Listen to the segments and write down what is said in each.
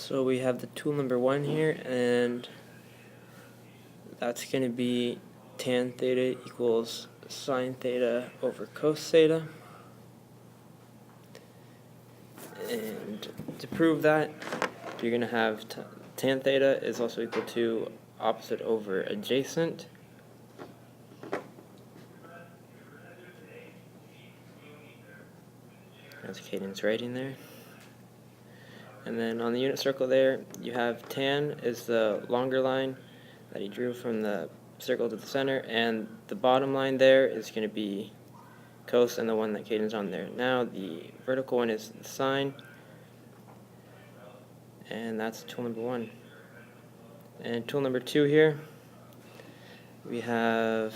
So we have the tool number 1 here, and that's going to be tan theta equals sine theta over cos theta. And to prove that, you're going to have tan theta is also equal to opposite over adjacent. That's Caden's writing there. And then on the unit circle there, you have tan is the longer line that he drew from the circle to the center, and the bottom line there is going to be cos, and the one that Caden's on there. Now the vertical one is the sine, and that's tool number 1. And tool number 2 here, we have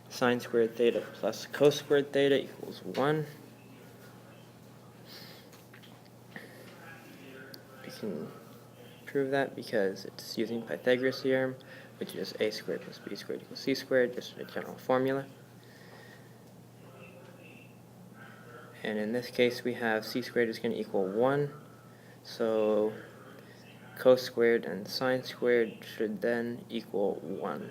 sine squared theta plus cos squared theta equals 1. We can prove that because it's using Pythagoras theorem, which is a squared plus b squared equals c squared, just a general formula. And in this case, we have c squared is going to equal 1. So cos squared and sine squared should then equal 1.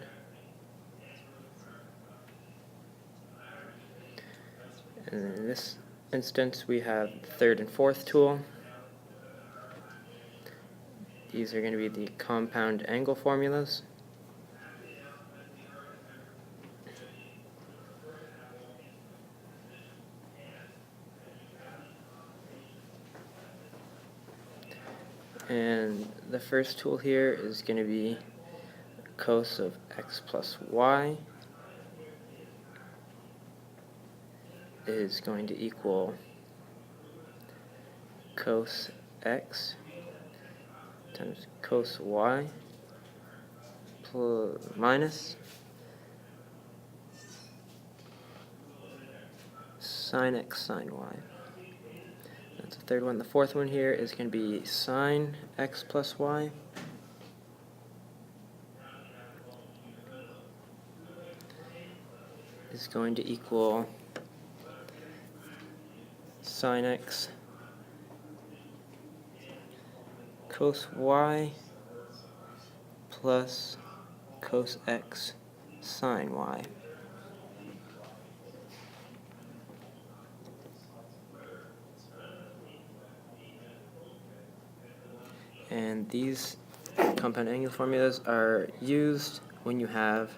And in this instance, we have the third and fourth tool. These are going to be the compound angle formulas. And the first tool here is going to be cos of x plus y is going to equal cos x times cos y minus sine x sine y. That's the third one. The fourth one here is going to be sine x plus y is going to equal sine x cos y plus cos x sine y. And these compound angle formulas are used when you have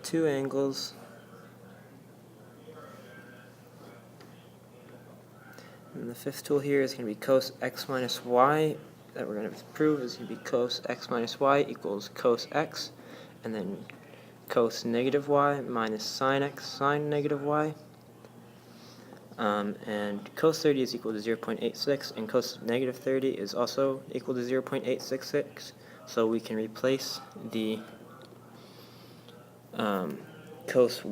two angles and the fifth tool here is going to be cos x minus y that we're going to prove is going to be cos x minus y equals cos x, and then cos negative y minus sine x sine negative y. And cos 30 is equal to 0.86, and cos negative 30 is also equal to 0.866, so we can replace the cos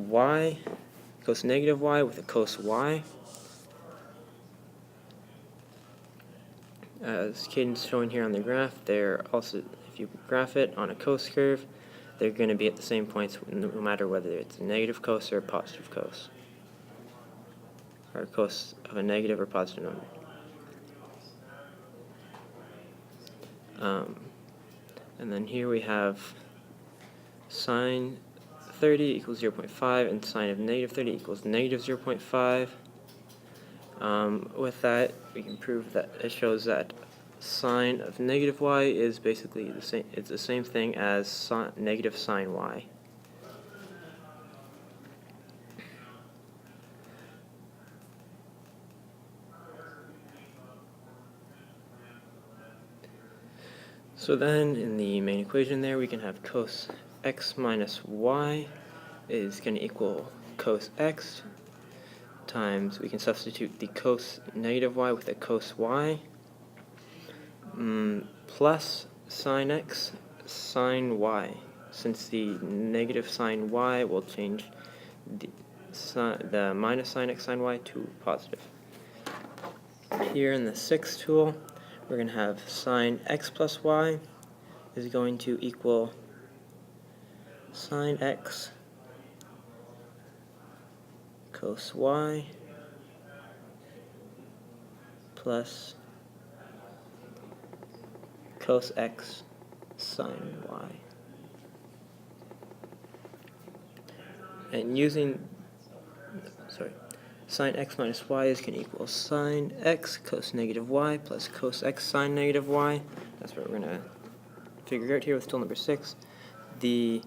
negative y with a cos y. As Caden's showing here on the graph, they're also, if you graph it on a cos curve, they're going to be at the same points no matter whether it's a negative cos or a positive cos, or cos of a negative or positive number. And then here we have sine 30 equals 0.5 and sine of negative 30 equals negative 0.5. With that, we can prove that it shows that sine of negative y is basically the same. It's the same thing as negative sine y. So then, in the main equation there, we can have cos x minus y is going to equal cos x times, we can substitute the cos negative y with a cos y, plus sine x sine y. Since the negative sine y will change the minus sine x sine y to positive. Here in the sixth tool, we're going to have sine x plus y is going to equal sine x cos y plus cos x sine y. And using, sine x minus y is going to equal sine x cos negative y plus cos x sine negative y. That's what we're going to figure out here with tool number 6. The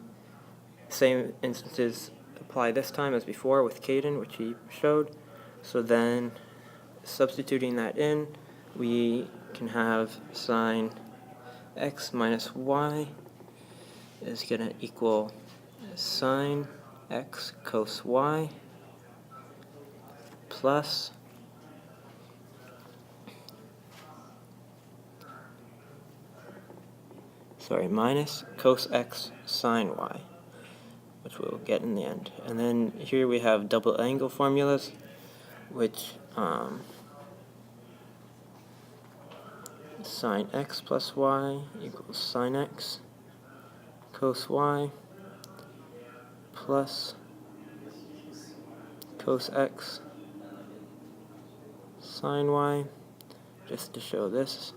same instances apply this time as before with Caden, which he showed. So then, substituting that in, we can have sine x minus y is going to equal sine x cos y plus minus cos x sine y, which we'll get in the end. And then here we have double angle formulas, which sine x plus y equals sine x cos y plus cos x sine y. Just to show this,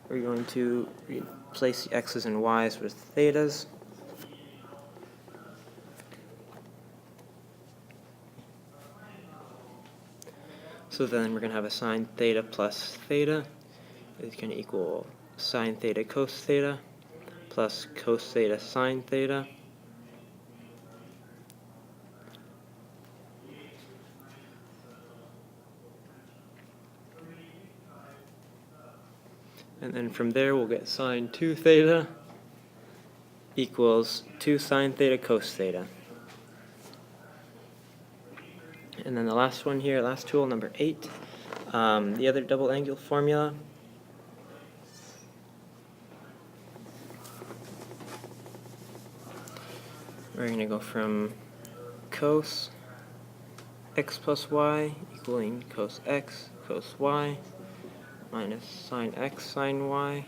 we're going to replace the x's and y's with thetas. So then we're going to have a sine theta plus theta is going to equal sine theta cos theta plus cos theta sine theta. And then from there we'll get sine 2 theta equals 2 sine theta cos theta. And then the last one here, last tool, number 8, the other double angle formula. We're going to go from cos x plus y equaling cos x cos y minus sine x sine y.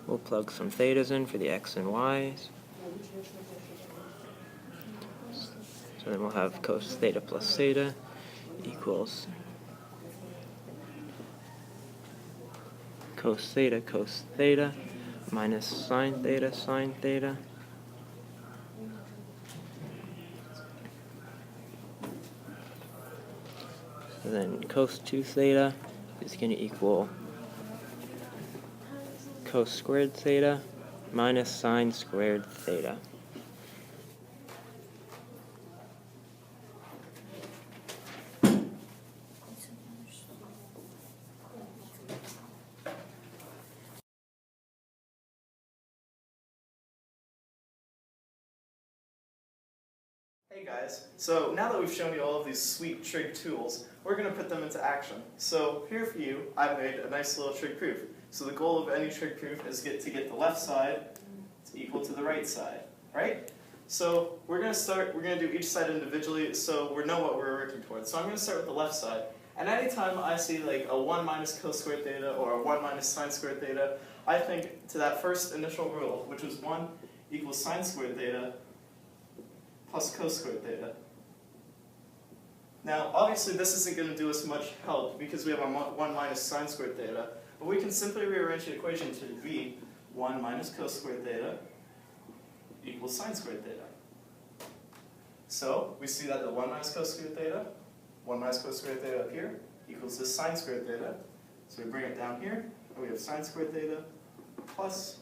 We'll plug some thetas in for the x and y's. So then we'll have cos theta plus theta equals cos theta minus sine theta. So then cos 2 theta is going to equal cos squared theta minus sine squared theta. Hey guys, so now that we've shown you all of these sweet trig tools, we're going to put them into action. So here for you, I've made a nice little trig proof. So the goal of any trig proof is to get the left side to equal to the right side, right? So we're going to do each side individually so we know what we're working towards. So I'm going to start with the left side. And anytime I see like a 1 minus cos squared theta or a 1 minus sine squared theta, I think to that first initial rule, which was 1 equals sine squared theta plus cos squared theta. Now, obviously this isn't going to do us much help because we have a 1 minus sine squared theta, but we can simply rearrange the equation to be 1 minus cos squared theta equals sine squared theta. So, we see that the 1 minus cos squared theta, 1 minus cos squared theta up here, equals this sine squared theta. So we bring it down here, and we have sine squared theta plus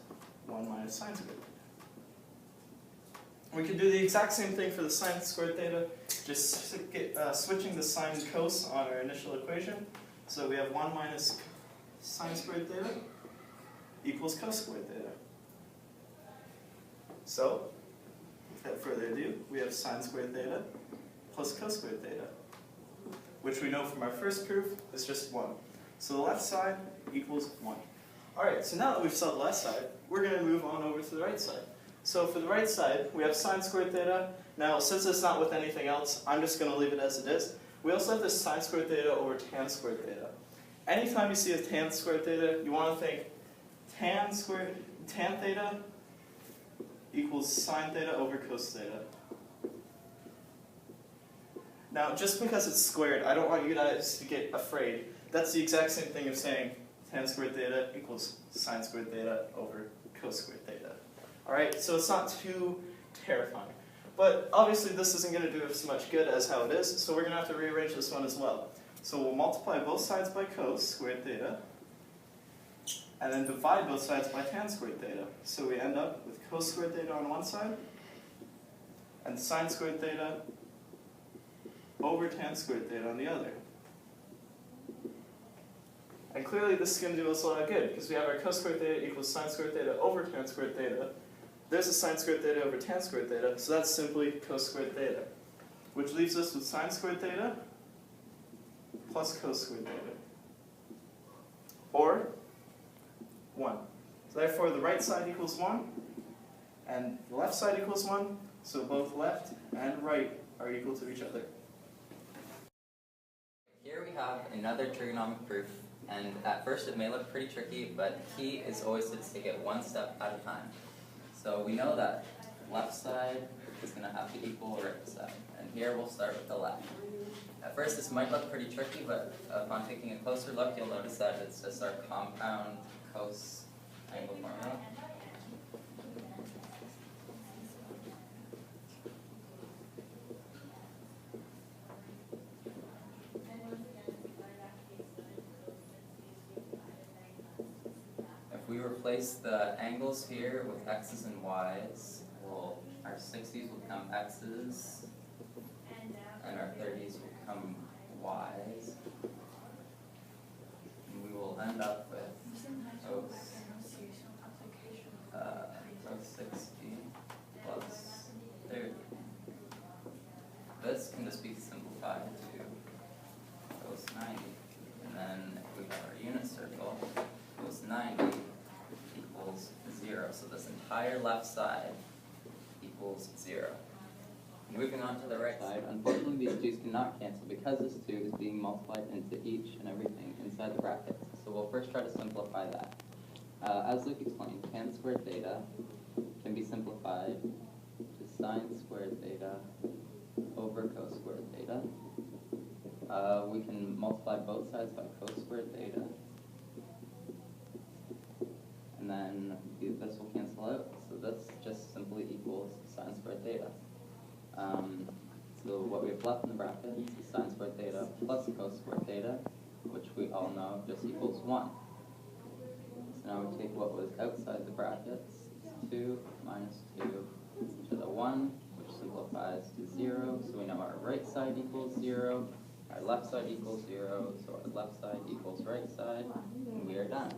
1 minus sine squared theta. We can do the exact same thing for the sine squared theta, just switching the sine and cos on our initial equation. So we have 1 minus sine squared theta equals cos squared theta. So, without further ado, we have sine squared theta plus cos squared theta, which we know from our first proof is just 1. So the left side equals 1. Alright, so now that we've solved the left side, we're going to move on over to the right side. So for the right side, we have sine squared theta. Now, since it's not with anything else, I'm just going to leave it as it is. We also have this sine squared theta over tan squared theta. Anytime you see a tan squared theta, you want to think tan theta equals sine theta over cos theta. Now, just because it's squared, I don't want you guys to get afraid. That's the exact same thing of saying tan squared theta equals sine squared theta over cos squared theta. Alright, so it's not too terrifying. But obviously this isn't going to do us much good as how it is, so we're going to have to rearrange this one as well. So we'll multiply both sides by cos squared theta, and then divide both sides by tan squared theta. So we end up with cos squared theta on one side, and sine squared theta over tan squared theta on the other. And clearly this is going to do us a lot of good, because we have our cos squared theta equals sine squared theta over tan squared theta. There's a sine squared theta over tan squared theta, so that's simply cos squared theta. Which leaves us with sine squared theta plus cos squared theta. Or 1. So therefore the right side equals 1, and the left side equals 1, so both left and right are equal to each other. Here we have another trigonomic proof, and at first it may look pretty tricky, but the key is always to take it one step at a time. So we know that left side is going to have to equal right side, and here we'll start with the left. At first this might look pretty tricky, but upon taking a closer look you'll notice that it's just our compound cos angle formula. If we replace the angles here with x's and y's, well, our 60s will become x's, and our 30s will become y's. And we will end up with cos 60 plus 30. This can just be simplified to cos 90. And then if we have our unit circle, cos 90 equals 0. So this entire left side equals 0. Moving on to the right side, unfortunately these 2's cannot cancel because this 2 is being multiplied into each and everything inside the brackets. So we'll first try to simplify that. As Luke explained, tan squared theta can be simplified to sine squared theta over cos squared theta. We can multiply both sides by cos squared theta. And then this will cancel out, so this just simply equals sine squared theta. So what we have left in the brackets is sine squared theta plus cos squared theta, which we all know just equals 1. So now we take what was outside the brackets, 2 minus 2 to the 1, which simplifies to 0. So we know our right side equals 0, our left side equals 0, so our left side equals right side, and we are done.